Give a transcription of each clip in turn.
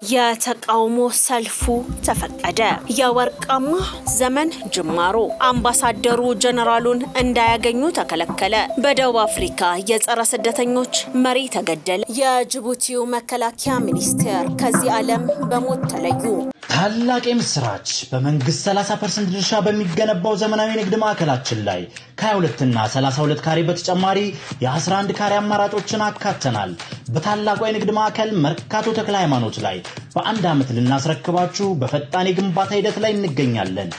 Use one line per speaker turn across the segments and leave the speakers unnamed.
የተቃውሞ ሰልፉ ተፈቀደ። የወርቃማ ዘመን ጅማሮ አምባሳደሩ ጀነራሉን እንዳያገኙ ተከለከለ። በደቡብ አፍሪካ የጸረ ስደተኞች መሪ ተገደለ። የጅቡቲው መከላከያ ሚኒስቴር ከዚህ ዓለም በሞት ተለዩ።
ታላቅ የምስራች! በመንግስት 30% ድርሻ በሚገነባው ዘመናዊ ንግድ ማዕከላችን ላይ ከ22 እና 32 ካሬ በተጨማሪ የ11 ካሬ አማራጮችን አካተናል። በታላቁ የንግድ ማዕከል መርካቶ ተክለ ሃይማኖት ላይ በአንድ ዓመት ልናስረክባችሁ በፈጣን የግንባታ ሂደት ላይ እንገኛለን።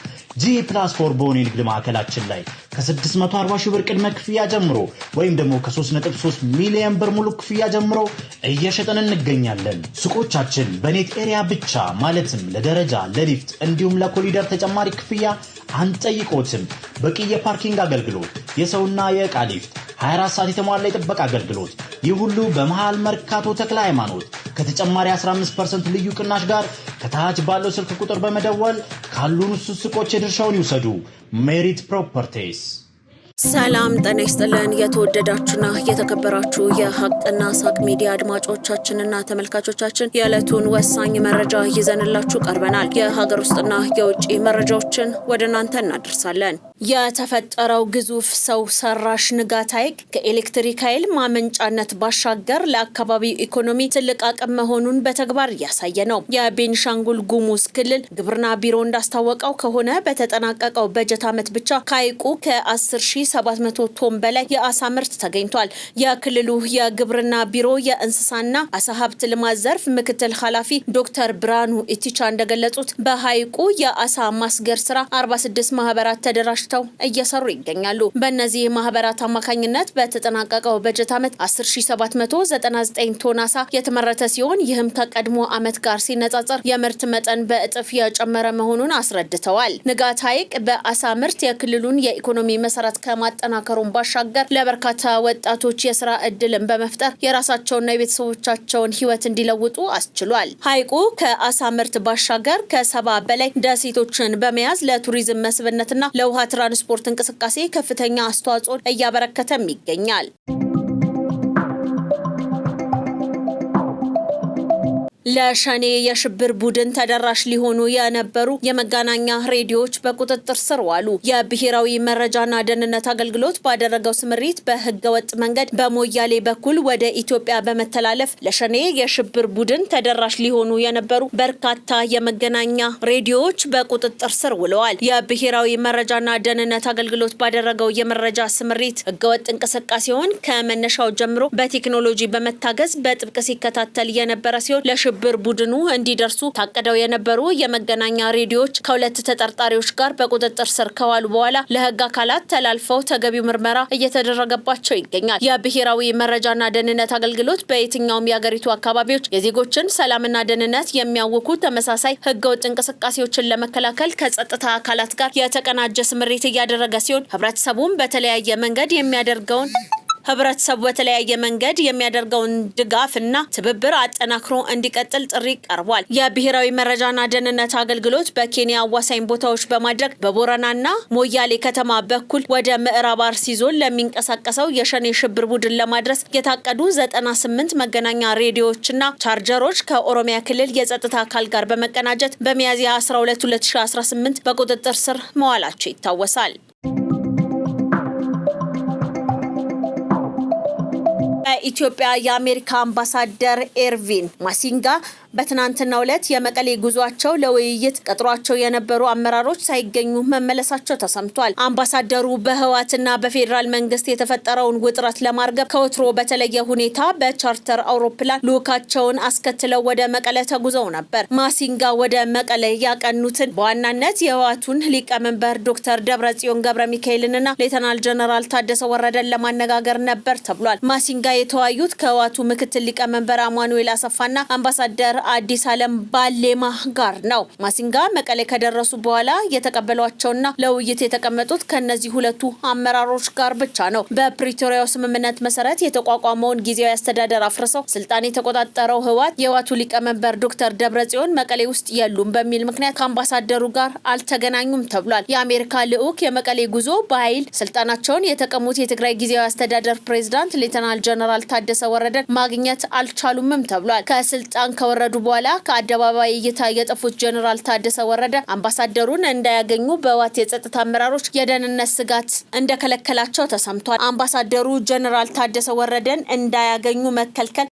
G+4 በሆነ የንግድ ማዕከላችን ላይ ከ640 ሺህ ብር ቅድመ ክፍያ ጀምሮ ወይም ደግሞ ከ3.3 ሚሊዮን ብር ሙሉ ክፍያ ጀምሮ እየሸጠን እንገኛለን። ሱቆቻችን በኔት ኤሪያ ብቻ ማለትም ለደረጃ፣ ለሊፍት እንዲሁም ለኮሪደር ተጨማሪ ክፍያ አንጠይቆትም። በቂ የፓርኪንግ አገልግሎት፣ የሰውና የዕቃ ሊፍት፣ 24 ሰዓት የተሟላ የጥበቃ አገልግሎት፣ ይህ ሁሉ በመሃል መርካቶ ተክለ ሃይማኖት ከተጨማሪ 15% ልዩ ቅናሽ ጋር ከታች ባለው ስልክ ቁጥር በመደወል ካሉን ሱቆች የድርሻውን ይውሰዱ። ሜሪት ፕሮፐርቲስ።
ሰላም ጤና ይስጥልን። የተወደዳችሁና የተከበራችሁ የሀቅና ሳቅ ሚዲያ አድማጮቻችንና ተመልካቾቻችን የዕለቱን ወሳኝ መረጃ ይዘንላችሁ ቀርበናል። የሀገር ውስጥና የውጭ መረጃዎችን ወደ እናንተ እናደርሳለን። የተፈጠረው ግዙፍ ሰው ሰራሽ ንጋት ሐይቅ ከኤሌክትሪክ ኃይል ማመንጫነት ባሻገር ለአካባቢው ኢኮኖሚ ትልቅ አቅም መሆኑን በተግባር እያሳየ ነው። የቤኒሻንጉል ጉሙዝ ክልል ግብርና ቢሮ እንዳስታወቀው ከሆነ በተጠናቀቀው በጀት ዓመት ብቻ ከሐይቁ ከ10,700 ቶን በላይ የአሳ ምርት ተገኝቷል። የክልሉ የግብርና ቢሮ የእንስሳና አሳ ሀብት ልማት ዘርፍ ምክትል ኃላፊ ዶክተር ብርሃኑ ኢቲቻ እንደገለጹት በሐይቁ የአሳ ማስገር ስራ 46 ማህበራት ተደራጅተው እየሰሩ ይገኛሉ። በእነዚህ ማህበራት አማካኝነት በተጠናቀቀው በጀት ዓመት 10,799 ቶን አሳ የተመረተ ሲሆን ይህም ከቀድሞ ዓመት ጋር ሲነጻጸር የምርት መጠን በእጥፍ የጨመረ መሆኑን አስረድተዋል። ንጋት ሐይቅ በአሳ ምርት የክልሉን የኢኮኖሚ መሰረት ከማጠናከሩን ባሻገር ለበርካታ ወጣቶች የስራ እድልን በመፍጠር የራሳቸውና የቤተሰቦቻቸውን ህይወት እንዲለውጡ አስችሏል። ሐይቁ ከአሳ ምርት ባሻገር ከ70 በላይ ደሴቶችን በመያዝ ለቱሪዝም መስህብነትና ለውሃ ትራንስፖርት እንቅስቃሴ ከፍተኛ አስተዋጽኦ እያበረከተም ይገኛል። ለሸኔ የሽብር ቡድን ተደራሽ ሊሆኑ የነበሩ የመገናኛ ሬዲዮዎች በቁጥጥር ስር ዋሉ። የብሔራዊ መረጃና ደህንነት አገልግሎት ባደረገው ስምሪት በህገወጥ መንገድ በሞያሌ በኩል ወደ ኢትዮጵያ በመተላለፍ ለሸኔ የሽብር ቡድን ተደራሽ ሊሆኑ የነበሩ በርካታ የመገናኛ ሬዲዮዎች በቁጥጥር ስር ውለዋል። የብሔራዊ መረጃና ደህንነት አገልግሎት ባደረገው የመረጃ ስምሪት ህገወጥ እንቅስቃሴውን ከመነሻው ጀምሮ በቴክኖሎጂ በመታገዝ በጥብቅ ሲከታተል የነበረ ሲሆን ብር ቡድኑ እንዲደርሱ ታቀደው የነበሩ የመገናኛ ሬዲዮዎች ከሁለት ተጠርጣሪዎች ጋር በቁጥጥር ስር ከዋሉ በኋላ ለህግ አካላት ተላልፈው ተገቢው ምርመራ እየተደረገባቸው ይገኛል። የብሔራዊ መረጃና ደህንነት አገልግሎት በየትኛውም የሀገሪቱ አካባቢዎች የዜጎችን ሰላምና ደህንነት የሚያውኩ ተመሳሳይ ህገወጥ እንቅስቃሴዎችን ለመከላከል ከጸጥታ አካላት ጋር የተቀናጀ ስምሪት እያደረገ ሲሆን ህብረተሰቡም በተለያየ መንገድ የሚያደርገውን ድጋፍና ትብብር አጠናክሮ እንዲቀጥል ጥሪ ቀርቧል። የብሔራዊ መረጃና ደህንነት አገልግሎት በኬንያ አዋሳኝ ቦታዎች በማድረግ በቦረናና ሞያሌ ከተማ በኩል ወደ ምዕራብ አርሲ ዞን ለሚንቀሳቀሰው የሸኔ ሽብር ቡድን ለማድረስ የታቀዱ 98 መገናኛ ሬዲዮዎችና ቻርጀሮች ከኦሮሚያ ክልል የጸጥታ አካል ጋር በመቀናጀት በሚያዝያ 12 2018 በቁጥጥር ስር መዋላቸው ይታወሳል። በኢትዮጵያ የአሜሪካ አምባሳደር ኤርቪን ማሲንጋ በትናንትናው ዕለት የመቀሌ ጉዟቸው ለውይይት ቀጥሯቸው የነበሩ አመራሮች ሳይገኙ መመለሳቸው ተሰምቷል። አምባሳደሩ በህዋትና በፌዴራል መንግስት የተፈጠረውን ውጥረት ለማርገብ ከወትሮ በተለየ ሁኔታ በቻርተር አውሮፕላን ልኡካቸውን አስከትለው ወደ መቀለ ተጉዘው ነበር። ማሲንጋ ወደ መቀለ ያቀኑትን በዋናነት የህዋቱን ሊቀመንበር ዶክተር ደብረጽዮን ገብረ ሚካኤልንና ሌተናል ጀነራል ታደሰ ወረደን ለማነጋገር ነበር ተብሏል። ማሲንጋ የተወያዩት ከህዋቱ ምክትል ሊቀመንበር አማኑኤል አሰፋና አምባሳደር አዲስ ዓለም ባሌማ ጋር ነው። ማሲንጋ መቀሌ ከደረሱ በኋላ የተቀበሏቸውና ለውይይት የተቀመጡት ከነዚህ ሁለቱ አመራሮች ጋር ብቻ ነው። በፕሪቶሪያው ስምምነት መሰረት የተቋቋመውን ጊዜያዊ አስተዳደር አፍርሰው ስልጣን የተቆጣጠረው ህዋት የህዋቱ ሊቀመንበር ዶክተር ደብረጽዮን መቀሌ ውስጥ የሉም በሚል ምክንያት ከአምባሳደሩ ጋር አልተገናኙም ተብሏል። የአሜሪካ ልዑክ የመቀሌ ጉዞ በኃይል ስልጣናቸውን የተቀሙት የትግራይ ጊዜያዊ አስተዳደር ፕሬዝዳንት ሌተናል ጀነራል ታደሰ ወረደን ማግኘት አልቻሉምም ተብሏል። ከስልጣን ከወረዱ በኋላ ከአደባባይ እይታ የጠፉት ጀነራል ታደሰ ወረደ አምባሳደሩን እንዳያገኙ በዋት የጸጥታ አመራሮች የደህንነት ስጋት እንደከለከላቸው ተሰምቷል። አምባሳደሩ ጀነራል ታደሰ ወረደን እንዳያገኙ መከልከል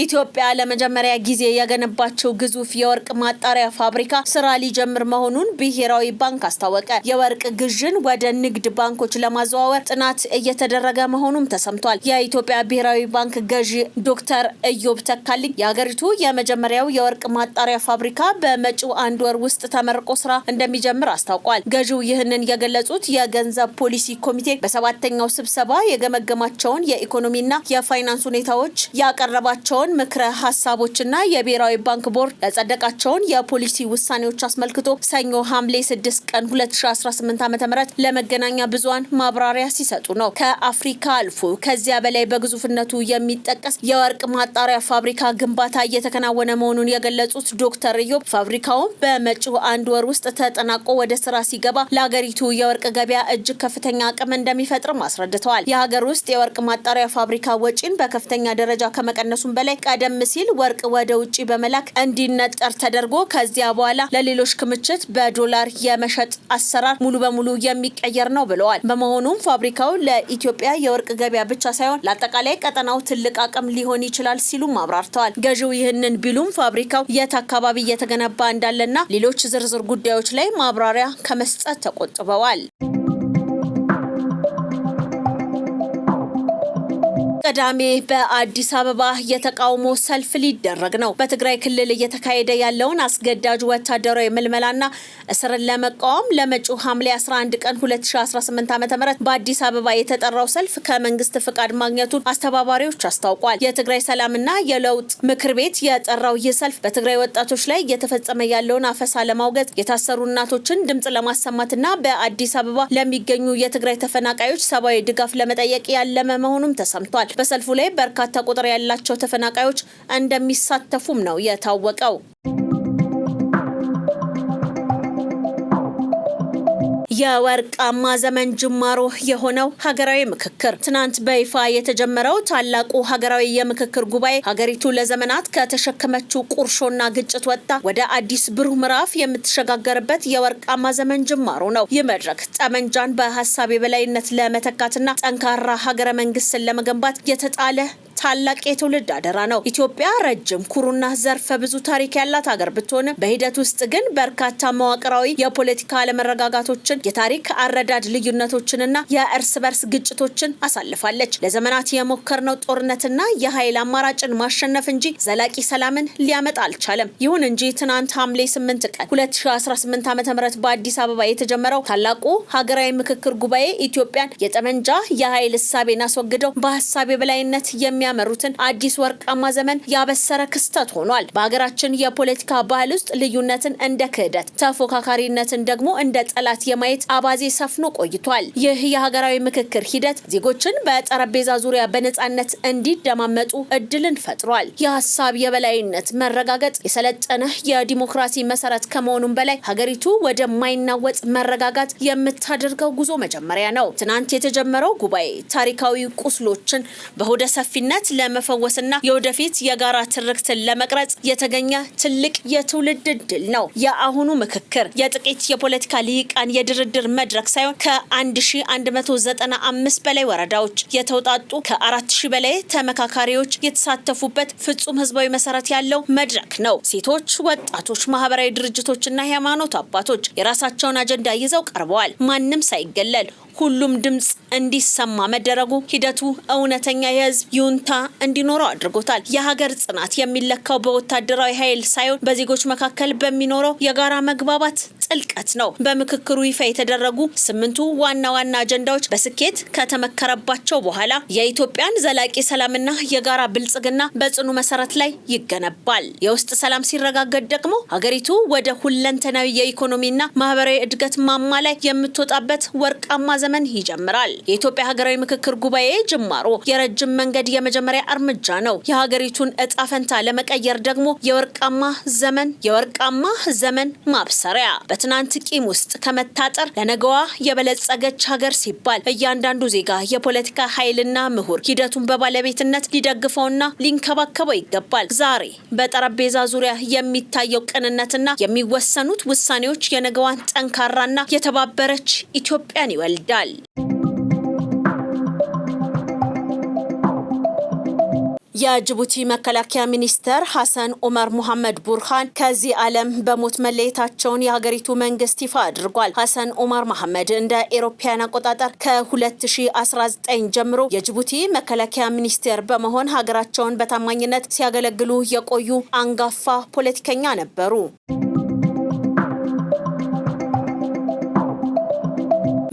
ኢትዮጵያ ለመጀመሪያ ጊዜ ያገነባቸው ግዙፍ የወርቅ ማጣሪያ ፋብሪካ ስራ ሊጀምር መሆኑን ብሔራዊ ባንክ አስታወቀ። የወርቅ ግዥን ወደ ንግድ ባንኮች ለማዘዋወር ጥናት እየተደረገ መሆኑም ተሰምቷል። የኢትዮጵያ ብሔራዊ ባንክ ገዢ ዶክተር ኢዮብ ተካልኝ የሀገሪቱ የመጀመሪያው የወርቅ ማጣሪያ ፋብሪካ በመጪው 1 ወር ውስጥ ተመርቆ ስራ እንደሚጀምር አስታውቋል። ገዢው ይህንን የገለጹት የገንዘብ ፖሊሲ ኮሚቴ በሰባተኛው ስብሰባ የገመገማቸውን የኢኮኖሚና የፋይናንስ ሁኔታዎች ያቀረባቸውን ምክረ ሐሳቦችና የብሔራዊ ባንክ ቦርድ ያጸደቃቸውን የፖሊሲ ውሳኔዎች አስመልክቶ ሰኞ ሐምሌ 6 ቀን 2018 ዓ.ም ለመገናኛ ብዙሃን ማብራሪያ ሲሰጡ ነው። ከአፍሪካ አልፎ ከዚያ በላይ በግዙፍነቱ የሚጠቀስ የወርቅ ማጣሪያ ፋብሪካ ግንባታ እየተከናወነ መሆኑን የገለጹት ዶክተር ኢዮብ ፋብሪካው በመጪው 1 ወር ውስጥ ተጠናቆ ወደ ስራ ሲገባ ለሀገሪቱ የወርቅ ገበያ እጅግ ከፍተኛ አቅም እንደሚፈጥርም አስረድተዋል። የሀገር ውስጥ የወርቅ ማጣሪያ ፋብሪካ ወጪን በከፍተኛ ደረጃ ከመቀነሱም በላይ ቀደም ሲል ወርቅ ወደ ውጪ በመላክ እንዲነጠር ተደርጎ ከዚያ በኋላ ለሌሎች ክምችት በዶላር የመሸጥ አሰራር ሙሉ በሙሉ የሚቀየር ነው ብለዋል። በመሆኑም ፋብሪካው ለኢትዮጵያ የወርቅ ገበያ ብቻ ሳይሆን ለአጠቃላይ ቀጠናው ትልቅ አቅም ሊሆን ይችላል ሲሉም አብራርተዋል። ገዢው ይህንን ቢሉም ፋብሪካው የት አካባቢ እየተገነባ እንዳለና ሌሎች ዝርዝር ጉዳዮች ላይ ማብራሪያ ከመስጠት ተቆጥበዋል። ቅዳሜ በአዲስ አበባ የተቃውሞ ሰልፍ ሊደረግ ነው። በትግራይ ክልል እየተካሄደ ያለውን አስገዳጅ ወታደራዊ ምልመላና እስርን ለመቃወም ለመጪው ሐምሌ 11 ቀን 2018 ዓ.ም በአዲስ አበባ የተጠራው ሰልፍ ከመንግስት ፍቃድ ማግኘቱን አስተባባሪዎች አስታውቋል። የትግራይ ሰላምና የለውጥ ምክር ቤት የጠራው ይህ ሰልፍ በትግራይ ወጣቶች ላይ እየተፈጸመ ያለውን አፈሳ ለማውገዝ፣ የታሰሩ እናቶችን ድምጽ ለማሰማትና በአዲስ አበባ ለሚገኙ የትግራይ ተፈናቃዮች ሰብአዊ ድጋፍ ለመጠየቅ ያለመ መሆኑም ተሰምቷል። በሰልፉ ላይ በርካታ ቁጥር ያላቸው ተፈናቃዮች እንደሚሳተፉም ነው የታወቀው። የወርቃማ ዘመን ጅማሮ የሆነው ሀገራዊ ምክክር ትናንት በይፋ የተጀመረው ታላቁ ሀገራዊ የምክክር ጉባኤ ሀገሪቱ ለዘመናት ከተሸከመችው ቁርሾና ግጭት ወጥታ ወደ አዲስ ብሩህ ምዕራፍ የምትሸጋገርበት የወርቃማ ዘመን ጅማሮ ነው። ይህ መድረክ ጠመንጃን በሀሳብ የበላይነት ለመተካትና ጠንካራ ሀገረ መንግስትን ለመገንባት የተጣለ ታላቅ የትውልድ አደራ ነው። ኢትዮጵያ ረጅም ኩሩና ዘርፈ ብዙ ታሪክ ያላት ሀገር ብትሆንም በሂደት ውስጥ ግን በርካታ መዋቅራዊ የፖለቲካ አለመረጋጋቶችን፣ የታሪክ አረዳድ ልዩነቶችንና የእርስ በርስ ግጭቶችን አሳልፋለች። ለዘመናት የሞከርነው ጦርነትና የኃይል አማራጭን ማሸነፍ እንጂ ዘላቂ ሰላምን ሊያመጣ አልቻለም። ይሁን እንጂ ትናንት ሐምሌ 8 ቀን 2018 ዓ.ም በአዲስ አበባ የተጀመረው ታላቁ ሀገራዊ ምክክር ጉባኤ ኢትዮጵያን የጠመንጃ የኃይል እሳቤን አስወግደው በሀሳብ የበላይነት የሚያመሩትን አዲስ ወርቃማ ዘመን ያበሰረ ክስተት ሆኗል። በሀገራችን የፖለቲካ ባህል ውስጥ ልዩነትን እንደ ክህደት፣ ተፎካካሪነትን ደግሞ እንደ ጠላት የማየት አባዜ ሰፍኖ ቆይቷል። ይህ የሀገራዊ ምክክር ሂደት ዜጎችን በጠረጴዛ ዙሪያ በነጻነት እንዲደማመጡ እድልን ፈጥሯል። የሀሳብ የበላይነት መረጋገጥ የሰለጠነ የዲሞክራሲ መሰረት ከመሆኑም በላይ ሀገሪቱ ወደማይናወጥ መረጋጋት የምታደርገው ጉዞ መጀመሪያ ነው። ትናንት የተጀመረው ጉባኤ ታሪካዊ ቁስሎችን በሆደ ሰፊነት ለመፈወስና የወደፊት የጋራ ትርክትን ለመቅረጽ የተገኘ ትልቅ የትውልድ ድል ነው። የአሁኑ ምክክር የጥቂት የፖለቲካ ልሂቃን የድርድር መድረክ ሳይሆን ከ1195 በላይ ወረዳዎች የተውጣጡ ከ4000 በላይ ተመካካሪዎች የተሳተፉበት ፍጹም ህዝባዊ መሰረት ያለው መድረክ ነው። ሴቶች፣ ወጣቶች፣ ማህበራዊ ድርጅቶችና የሃይማኖት አባቶች የራሳቸውን አጀንዳ ይዘው ቀርበዋል። ማንም ሳይገለል ሁሉም ድምጽ እንዲሰማ መደረጉ ሂደቱ እውነተኛ የህዝብ ይሁንታ እንዲኖረው አድርጎታል። የሀገር ጽናት የሚለካው በወታደራዊ ኃይል ሳይሆን በዜጎች መካከል በሚኖረው የጋራ መግባባት ጥልቀት ነው። በምክክሩ ይፋ የተደረጉ 8 ዋና ዋና አጀንዳዎች በስኬት ከተመከረባቸው በኋላ የኢትዮጵያን ዘላቂ ሰላምና የጋራ ብልጽግና በጽኑ መሰረት ላይ ይገነባል። የውስጥ ሰላም ሲረጋገጥ ደግሞ ሀገሪቱ ወደ ሁለንተናዊ የኢኮኖሚና ማህበራዊ እድገት ማማ ላይ የምትወጣበት ወርቃማ ዘመን ይጀምራል። የኢትዮጵያ ሀገራዊ ምክክር ጉባኤ ጅማሮ የረጅም መንገድ የመጀመሪያ የመጀመሪያ እርምጃ ነው። የሀገሪቱን እጣ ፈንታ ለመቀየር ደግሞ የወርቃማ ዘመን ማብሰሪያ በትናንት ቂም ውስጥ ከመታጠር ለነገዋ የበለጸገች ሀገር ሲባል እያንዳንዱ ዜጋ የፖለቲካ ኃይልና ምሁር ሂደቱን በባለቤትነት ሊደግፈውና ሊንከባከበው ይገባል። ዛሬ በጠረጴዛ ዙሪያ የሚታየው ቅንነትና የሚወሰኑት ውሳኔዎች የነገዋን ጠንካራና የተባበረች ኢትዮጵያን ይወልዳል። የጅቡቲ መከላከያ ሚኒስተር ሐሰን ዑመር ሙሐመድ ቡርሃን ከዚህ ዓለም በሞት መለየታቸውን የሀገሪቱ መንግስት ይፋ አድርጓል። ሐሰን ዑመር መሐመድ እንደ ኤሮፓያን አቆጣጠር ከ2019 ጀምሮ የጅቡቲ መከላከያ ሚኒስቴር በመሆን ሀገራቸውን በታማኝነት ሲያገለግሉ የቆዩ አንጋፋ ፖለቲከኛ ነበሩ።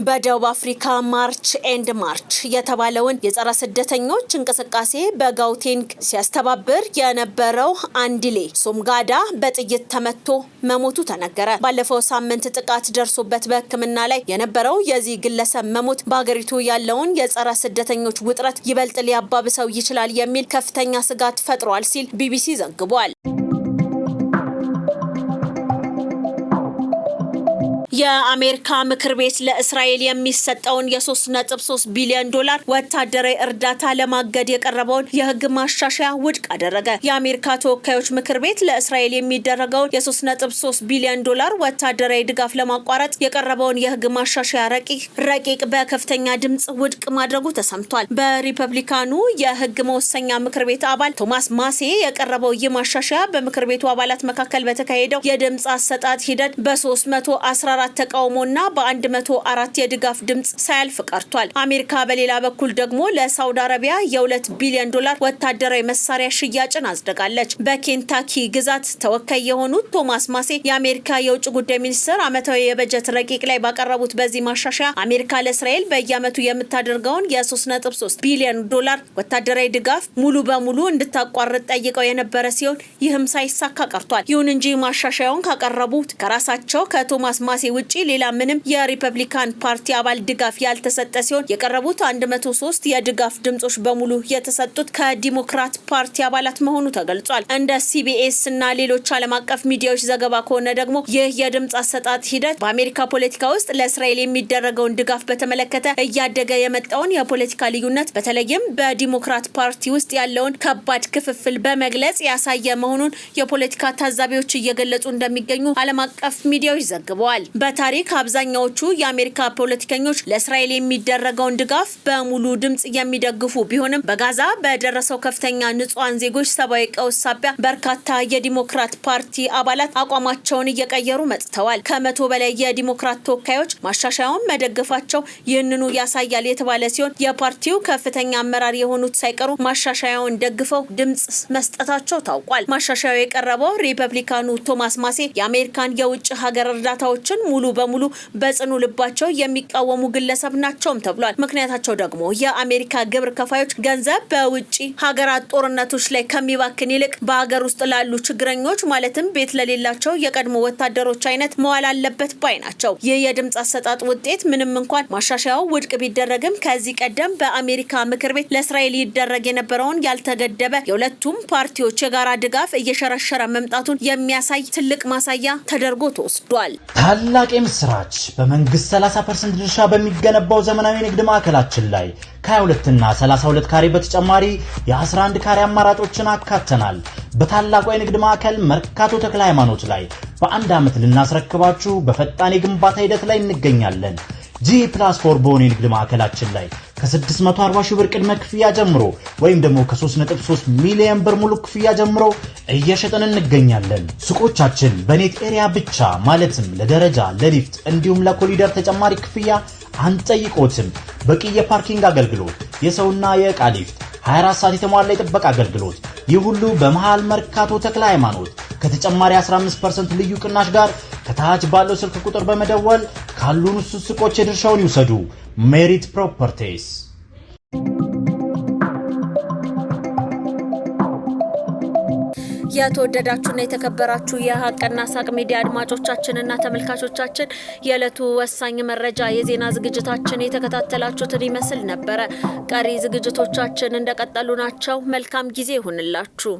በደቡብ አፍሪካ ማርች ኤንድ ማርች የተባለውን የጸረ ስደተኞች እንቅስቃሴ በጋውቴንግ ሲያስተባብር የነበረው አንዲሌ ሶምጋዳ በጥይት ተመቶ መሞቱ ተነገረ። ባለፈው ሳምንት ጥቃት ደርሶበት በሕክምና ላይ የነበረው የዚህ ግለሰብ መሞት በሀገሪቱ ያለውን የጸረ ስደተኞች ውጥረት ይበልጥ ሊያባብሰው ይችላል የሚል ከፍተኛ ስጋት ፈጥሯል ሲል ቢቢሲ ዘግቧል። የአሜሪካ ምክር ቤት ለእስራኤል የሚሰጠውን የ3.3 ቢሊዮን ዶላር ወታደራዊ እርዳታ ለማገድ የቀረበውን የህግ ማሻሻያ ውድቅ አደረገ። የአሜሪካ ተወካዮች ምክር ቤት ለእስራኤል የሚደረገውን የ3.3 ቢሊዮን ዶላር ወታደራዊ ድጋፍ ለማቋረጥ የቀረበውን የህግ ማሻሻያ ረቂቅ በከፍተኛ ድምጽ ውድቅ ማድረጉ ተሰምቷል። በሪፐብሊካኑ የህግ መወሰኛ ምክር ቤት አባል ቶማስ ማሴ የቀረበው ይህ ማሻሻያ በምክር ቤቱ አባላት መካከል በተካሄደው የድምጽ አሰጣጥ ሂደት በ314 ተቃውሞና በ104 የድጋፍ ድምጽ ሳያልፍ ቀርቷል። አሜሪካ በሌላ በኩል ደግሞ ለሳውዲ አረቢያ የ2 ቢሊዮን ዶላር ወታደራዊ መሳሪያ ሽያጭን አጽድቃለች። በኬንታኪ ግዛት ተወካይ የሆኑት ቶማስ ማሴ የአሜሪካ የውጭ ጉዳይ ሚኒስትር ዓመታዊ የበጀት ረቂቅ ላይ ባቀረቡት በዚህ ማሻሻያ አሜሪካ ለእስራኤል በየዓመቱ የምታደርገውን የ3.3 ቢሊዮን ዶላር ወታደራዊ ድጋፍ ሙሉ በሙሉ እንድታቋርጥ ጠይቀው የነበረ ሲሆን ይህም ሳይሳካ ቀርቷል። ይሁን እንጂ ማሻሻያውን ካቀረቡት ከራሳቸው ከቶማስ ማሴ ውጪ ሌላ ምንም የሪፐብሊካን ፓርቲ አባል ድጋፍ ያልተሰጠ ሲሆን የቀረቡት 103 የድጋፍ ድምጾች በሙሉ የተሰጡት ከዲሞክራት ፓርቲ አባላት መሆኑ ተገልጿል። እንደ ሲቢኤስ እና ሌሎች ዓለም አቀፍ ሚዲያዎች ዘገባ ከሆነ ደግሞ ይህ የድምጽ አሰጣጥ ሂደት በአሜሪካ ፖለቲካ ውስጥ ለእስራኤል የሚደረገውን ድጋፍ በተመለከተ እያደገ የመጣውን የፖለቲካ ልዩነት በተለይም በዲሞክራት ፓርቲ ውስጥ ያለውን ከባድ ክፍፍል በመግለጽ ያሳየ መሆኑን የፖለቲካ ታዛቢዎች እየገለጹ እንደሚገኙ ዓለም አቀፍ ሚዲያዎች ዘግበዋል። በታሪክ አብዛኛዎቹ የአሜሪካ ፖለቲከኞች ለእስራኤል የሚደረገውን ድጋፍ በሙሉ ድምጽ የሚደግፉ ቢሆንም በጋዛ በደረሰው ከፍተኛ ንጹሃን ዜጎች ሰብአዊ ቀውስ ሳቢያ በርካታ የዲሞክራት ፓርቲ አባላት አቋማቸውን እየቀየሩ መጥተዋል። ከመቶ በላይ የዲሞክራት ተወካዮች ማሻሻያውን መደገፋቸው ይህንኑ ያሳያል የተባለ ሲሆን የፓርቲው ከፍተኛ አመራር የሆኑት ሳይቀሩ ማሻሻያውን ደግፈው ድምጽ መስጠታቸው ታውቋል። ማሻሻያው የቀረበው ሪፐብሊካኑ ቶማስ ማሴ የአሜሪካን የውጭ ሀገር እርዳታዎችን ሙሉ በሙሉ በጽኑ ልባቸው የሚቃወሙ ግለሰብ ናቸውም ተብሏል። ምክንያታቸው ደግሞ የአሜሪካ ግብር ከፋዮች ገንዘብ በውጪ ሀገራት ጦርነቶች ላይ ከሚባክን ይልቅ በሀገር ውስጥ ላሉ ችግረኞች ማለትም ቤት ለሌላቸው የቀድሞ ወታደሮች አይነት መዋል አለበት ባይ ናቸው። ይህ የድምጽ አሰጣጥ ውጤት ምንም እንኳን ማሻሻያው ውድቅ ቢደረግም ከዚህ ቀደም በአሜሪካ ምክር ቤት ለእስራኤል ይደረግ የነበረውን ያልተገደበ የሁለቱም ፓርቲዎች የጋራ ድጋፍ እየሸረሸረ መምጣቱን የሚያሳይ ትልቅ ማሳያ ተደርጎ ተወስዷል።
ታላቅ ምስራች! በመንግስት 30% ድርሻ በሚገነባው ዘመናዊ ንግድ ማዕከላችን ላይ ከ22 እና 32 ካሬ በተጨማሪ የ11 ካሬ አማራጮችን አካተናል። በታላቁ የንግድ ማዕከል መርካቶ ተክለ ሃይማኖት ላይ በአንድ ዓመት ልናስረክባችሁ በፈጣን የግንባታ ሂደት ላይ እንገኛለን። G+4 በሆነ የንግድ ማዕከላችን ላይ ከ640 ሺህ ብር ቅድመ ክፍያ ጀምሮ ወይም ደግሞ ከ3.3 ሚሊዮን ብር ሙሉ ክፍያ ጀምሮ እየሸጥን እንገኛለን። ሱቆቻችን በኔት ኤሪያ ብቻ ማለትም ለደረጃ፣ ለሊፍት እንዲሁም ለኮሪደር ተጨማሪ ክፍያ አንጠይቆትም። በቂ የፓርኪንግ አገልግሎት፣ የሰውና የዕቃ ሊፍት፣ 24 ሰዓት የተሟላ የጥበቃ አገልግሎት፣ ይህ ሁሉ በመሃል መርካቶ ተክለ ሃይማኖት ከተጨማሪ 15% ልዩ ቅናሽ ጋር ከታች ባለው ስልክ ቁጥር በመደወል ካሉን ሱቆች የድርሻውን ይውሰዱ። ሜሪት ፕሮፐርቲስ።
የተወደዳችሁና የተከበራችሁ የሀቅና ሳቅ ሚዲያ አድማጮቻችንና ተመልካቾቻችን የዕለቱ ወሳኝ መረጃ የዜና ዝግጅታችን የተከታተላችሁትን ይመስል ነበረ። ቀሪ ዝግጅቶቻችን እንደቀጠሉ ናቸው። መልካም ጊዜ ይሁንላችሁ።